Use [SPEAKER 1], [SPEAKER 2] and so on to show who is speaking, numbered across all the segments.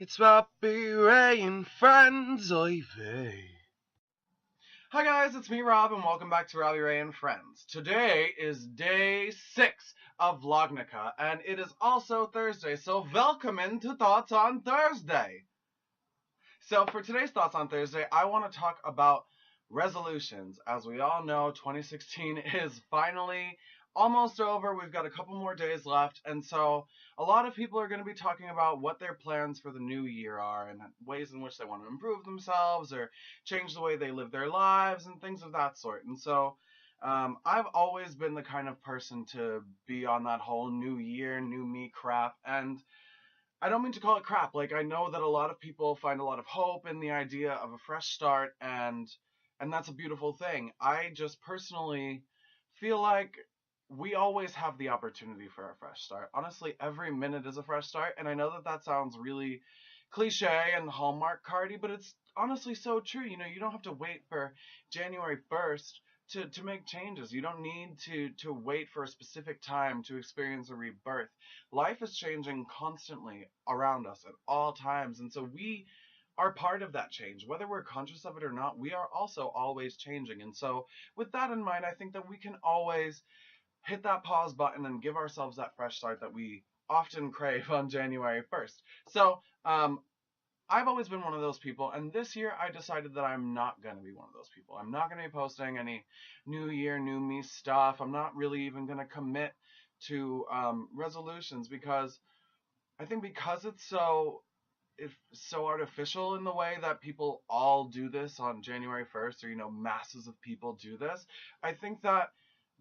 [SPEAKER 1] It's Robbie Ray and Friends, oy vey. Hi guys, it's me Rob and welcome back to Robbie Ray and Friends. Today is day 6 of Vlognica and it is also Thursday, so welcome to Thoughts on Thursday. So for today's Thoughts on Thursday, I want to talk about resolutions. As we all know, 2016 is finally almost over. We've got a couple more days left, and so a lot of people are going to be talking about what their plans for the new year are and ways in which they want to improve themselves or change the way they live their lives and things of that sort. And so I've always been the kind of person to be on that whole new year, new me crap, and I don't mean to call it crap. Like, I know that a lot of people find a lot of hope in the idea of a fresh start, and that's a beautiful thing. I just personally feel like we always have the opportunity for a fresh start. Honestly, every minute is a fresh start, and I know that that sounds really cliche and Hallmark cardy, but it's honestly so true. You know, you don't have to wait for January 1st to make changes. You don't need to wait for a specific time to experience a rebirth. Life is changing constantly around us at all times, and so we are part of that change. Whether we're conscious of it or not, we are also always changing. And so with that in mind, I think that we can always hit that pause button and give ourselves that fresh start that we often crave on January 1st. So I've always been one of those people, and this year I decided that I'm not going to be one of those people. I'm not going to be posting any new year, new me stuff. I'm not really even going to commit to resolutions because I think because it's so artificial in the way that people all do this on January 1st, or masses of people do this. I think that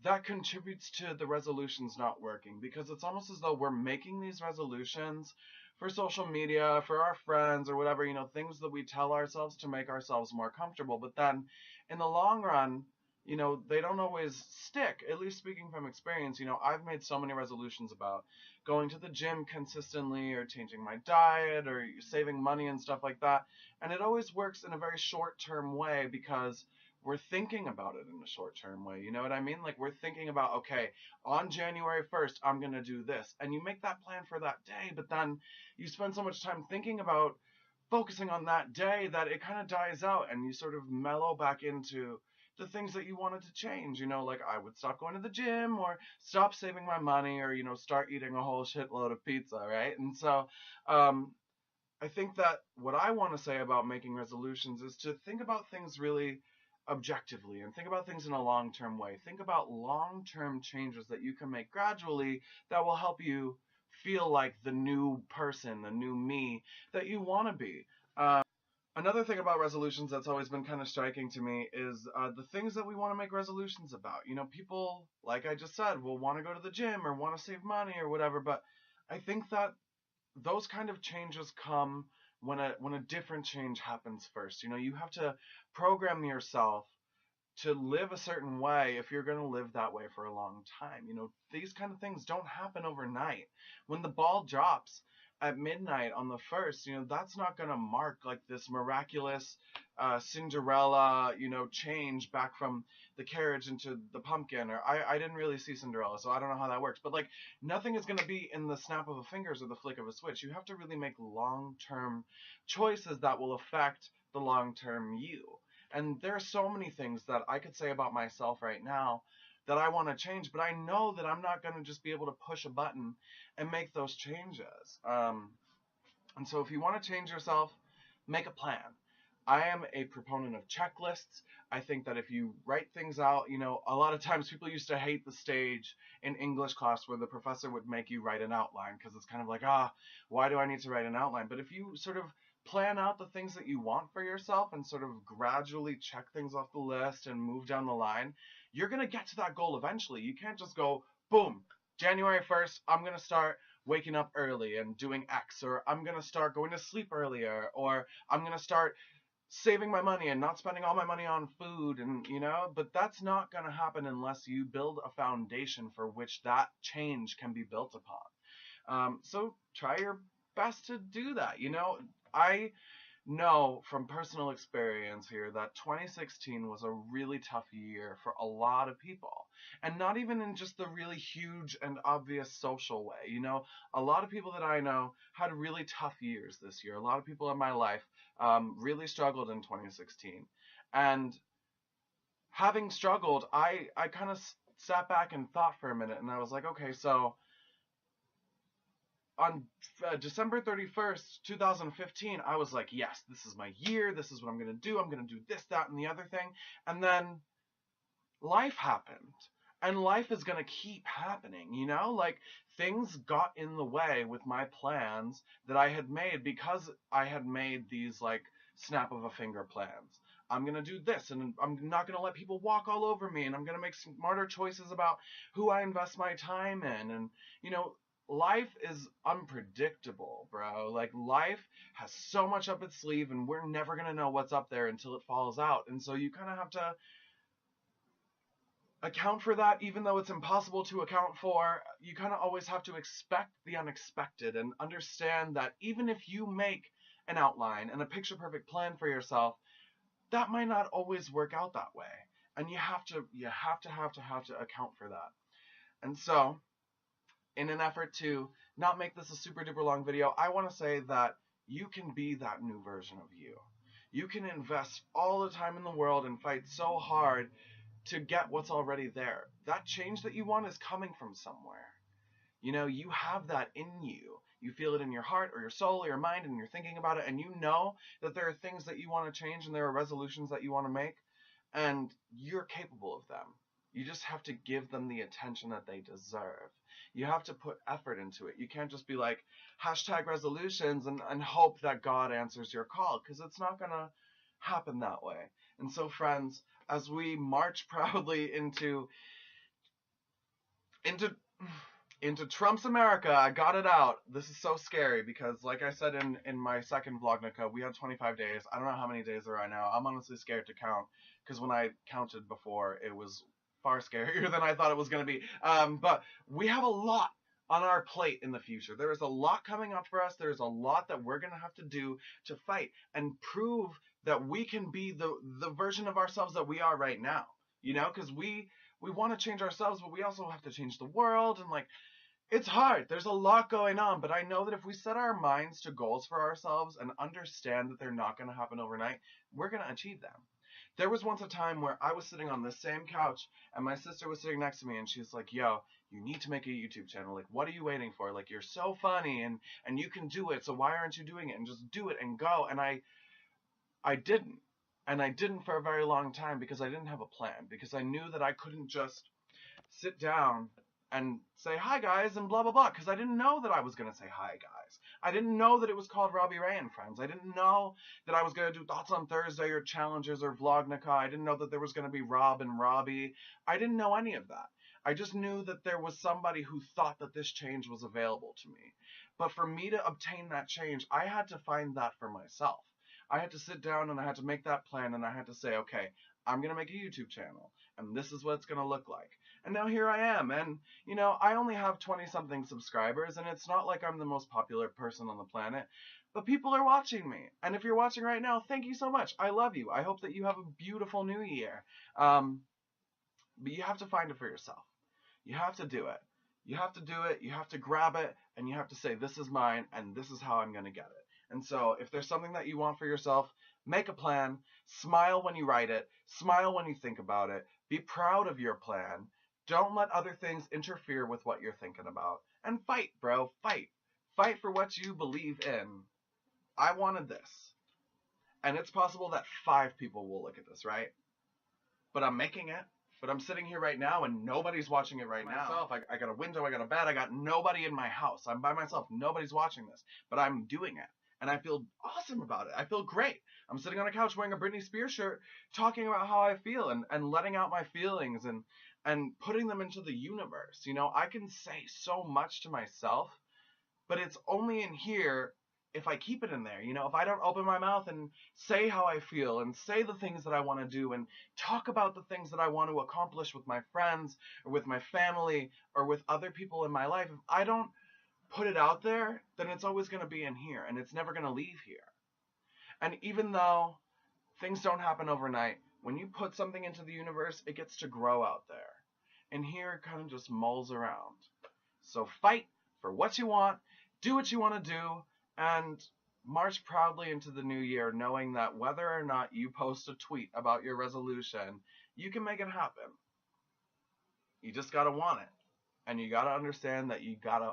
[SPEAKER 1] that contributes to the resolutions not working, because it's almost as though we're making these resolutions for social media, for our friends or whatever, things that we tell ourselves to make ourselves more comfortable. But then in the long run, they don't always stick. At least speaking from experience, I've made so many resolutions about going to the gym consistently or changing my diet or saving money and stuff like that. And it always works in a very short-term way because we're thinking about it in a short-term way. You know what I mean? Like, we're thinking about, okay, on January 1st, I'm going to do this. And you make that plan for that day, but then you spend so much time thinking about focusing on that day that it kind of dies out and you sort of mellow back into the things that you wanted to change. Like, I would stop going to the gym or stop saving my money or, start eating a whole shitload of pizza, right? And so, I think that what I want to say about making resolutions is to think about things really objectively and think about things in a long-term way. Think about long-term changes that you can make gradually that will help you feel like the new person, the new me that you want to be. Another thing about resolutions that's always been kind of striking to me is the things that we want to make resolutions about. People, like I just said, will want to go to the gym or want to save money or whatever, but I think that those kind of changes come when a different change happens first. You have to program yourself to live a certain way if you're going to live that way for a long time. These kind of things don't happen overnight. When the ball drops at midnight on the 1st, that's not going to mark like this miraculous Cinderella, change back from the carriage into the pumpkin. Or I didn't really see Cinderella, so I don't know how that works. But like, nothing is going to be in the snap of a fingers or the flick of a switch. You have to really make long-term choices that will affect the long-term you. And there are so many things that I could say about myself right now that I want to change, but I know that I'm not going to just be able to push a button and make those changes. And so if you want to change yourself, make a plan. I am a proponent of checklists. I think that if you write things out, a lot of times people used to hate the stage in English class where the professor would make you write an outline because it's kind of like, why do I need to write an outline? But if you sort of plan out the things that you want for yourself and sort of gradually check things off the list and move down the line, you're going to get to that goal eventually. You can't just go, boom, January 1st, I'm going to start waking up early and doing X, or I'm going to start going to sleep earlier, or I'm going to start saving my money and not spending all my money on food, and but that's not going to happen unless you build a foundation for which that change can be built upon. So try your best to do that. I know from personal experience here that 2016 was a really tough year for a lot of people. And not even in just the really huge and obvious social way. You know, a lot of people that I know had really tough years this year. A lot of people in my life really struggled in 2016. And having struggled, I kind of sat back and thought for a minute, and I was like, okay, so on December 31st, 2015, I was like, yes, this is my year. This is what I'm going to do. I'm going to do this, that, and the other thing. And then life happened. And life is going to keep happening, you know? Like, things got in the way with my plans that I had made because I had made these, like, snap of a finger plans. I'm going to do this, and I'm not going to let people walk all over me, and I'm going to make smarter choices about who I invest my time in. And, you know, life is unpredictable, bro. Like, life has so much up its sleeve, and we're never going to know what's up there until it falls out. And so you kind of have to account for that, even though it's impossible to account for. You kind of always have to expect the unexpected and understand that even if you make an outline and a picture perfect plan for yourself, that might not always work out that way. And you have to account for that. And so, in an effort to not make this a super duper long video, I want to say that you can be that new version of you. You can invest all the time in the world and fight so hard to get what's already there. That change that you want is coming from somewhere. You know, you have that in you. You feel it in your heart or your soul or your mind, and you're thinking about it, and you know that there are things that you want to change and there are resolutions that you want to make, and you're capable of them. You just have to give them the attention that they deserve. You have to put effort into it. You can't just be like, #resolutions and hope that God answers your call, because it's not going to happen that way. And so, friends, as we march proudly into Trump's America, I got it out. This is so scary because, like I said in my second Vlognica, we had 25 days. I don't know how many days there are now. I'm honestly scared to count because when I counted before, it was far scarier than I thought it was going to be. But we have a lot on our plate in the future. There is a lot coming up for us. There's a lot that we're going to have to do to fight and prove that we can be the version of ourselves that we are right now. You know, because we want to change ourselves, but we also have to change the world. And, like, it's hard. There's a lot going on. But I know that if we set our minds to goals for ourselves and understand that they're not going to happen overnight, we're going to achieve them. There was once a time where I was sitting on this same couch and my sister was sitting next to me, and she's like, yo, you need to make a YouTube channel. Like, what are you waiting for? Like, you're so funny and you can do it. So why aren't you doing it? And just do it and go. And I didn't. And I didn't for a very long time because I didn't have a plan. Because I knew that I couldn't just sit down and say, hi, guys, and blah, blah, blah. Because I didn't know that I was going to say hi, guys. I didn't know that it was called Robbie Ray and Friends. I didn't know that I was going to do Thoughts on Thursday or Challenges or Vlognica. I didn't know that there was going to be Rob and Robbie. I didn't know any of that. I just knew that there was somebody who thought that this change was available to me. But for me to obtain that change, I had to find that for myself. I had to sit down and I had to make that plan, and I had to say, okay, I'm going to make a YouTube channel and this is what it's going to look like. And now here I am. And, you know, I only have 20-something subscribers, and it's not like I'm the most popular person on the planet, but people are watching me. And if you're watching right now, thank you so much. I love you. I hope that you have a beautiful new year. But you have to find it for yourself. You have to do it. You have to do it. You have to grab it, and you have to say, this is mine, and this is how I'm going to get it. And so if there's something that you want for yourself, make a plan, smile when you write it, smile when you think about it, be proud of your plan, don't let other things interfere with what you're thinking about, and fight, bro, fight. Fight for what you believe in. I wanted this, and it's possible that 5 people will look at this, right? But I'm making it. But I'm sitting here right now and nobody's watching it right now. I got a window, I got a bed, I got nobody in my house. I'm by myself, nobody's watching this, but I'm doing it. And I feel awesome about it. I feel great. I'm sitting on a couch wearing a Britney Spears shirt, talking about how I feel and letting out my feelings and putting them into the universe. You know, I can say so much to myself, but it's only in here if I keep it in there. You know, if I don't open my mouth and say how I feel and say the things that I want to do and talk about the things that I want to accomplish with my friends or with my family or with other people in my life, if I don't put it out there, then it's always going to be in here and it's never going to leave here. And even though things don't happen overnight, when you put something into the universe, it gets to grow out there. and here kind of just mulls around. So fight for what you want, do what you want to do, and march proudly into the new year knowing that whether or not you post a tweet about your resolution, you can make it happen. You just gotta want it. And you gotta understand that you gotta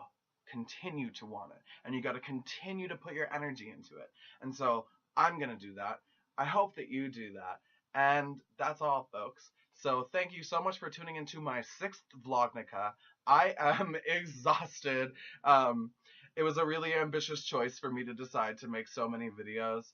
[SPEAKER 1] continue to want it. And you gotta continue to put your energy into it. And so I'm gonna do that. I hope that you do that. And that's all, folks. So thank you so much for tuning into my 6th Vlognica. I am exhausted. It was a really ambitious choice for me to decide to make so many videos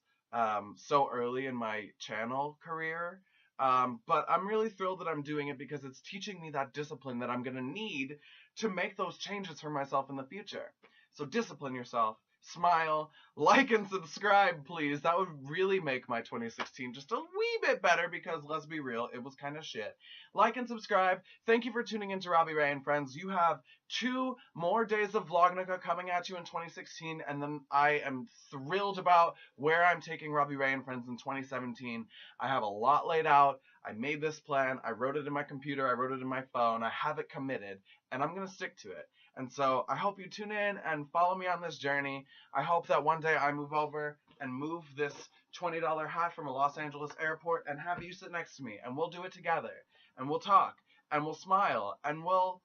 [SPEAKER 1] so early in my channel career. But I'm really thrilled that I'm doing it because it's teaching me that discipline that I'm going to need to make those changes for myself in the future. So discipline yourself, smile, like and subscribe, please. That would really make my 2016 just a wee bit better because, let's be real, it was kind of shit. Like and subscribe. Thank you for tuning in to Robbie Ray and Friends. You have 2 more days of Vlognica coming at you in 2016, and then I am thrilled about where I'm taking Robbie Ray and Friends in 2017. I have a lot laid out. I made this plan. I wrote it in my computer. I wrote it in my phone. I have it committed, and I'm going to stick to it. And so I hope you tune in and follow me on this journey. I hope that one day I move over and move this $20 hat from a Los Angeles airport and have you sit next to me, and we'll do it together, and we'll talk, and we'll smile, and we'll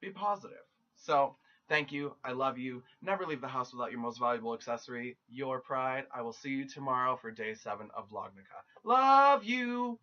[SPEAKER 1] be positive. So thank you. I love you. Never leave the house without your most valuable accessory, your pride. I will see you tomorrow for day 7 of Vlognica. Love you.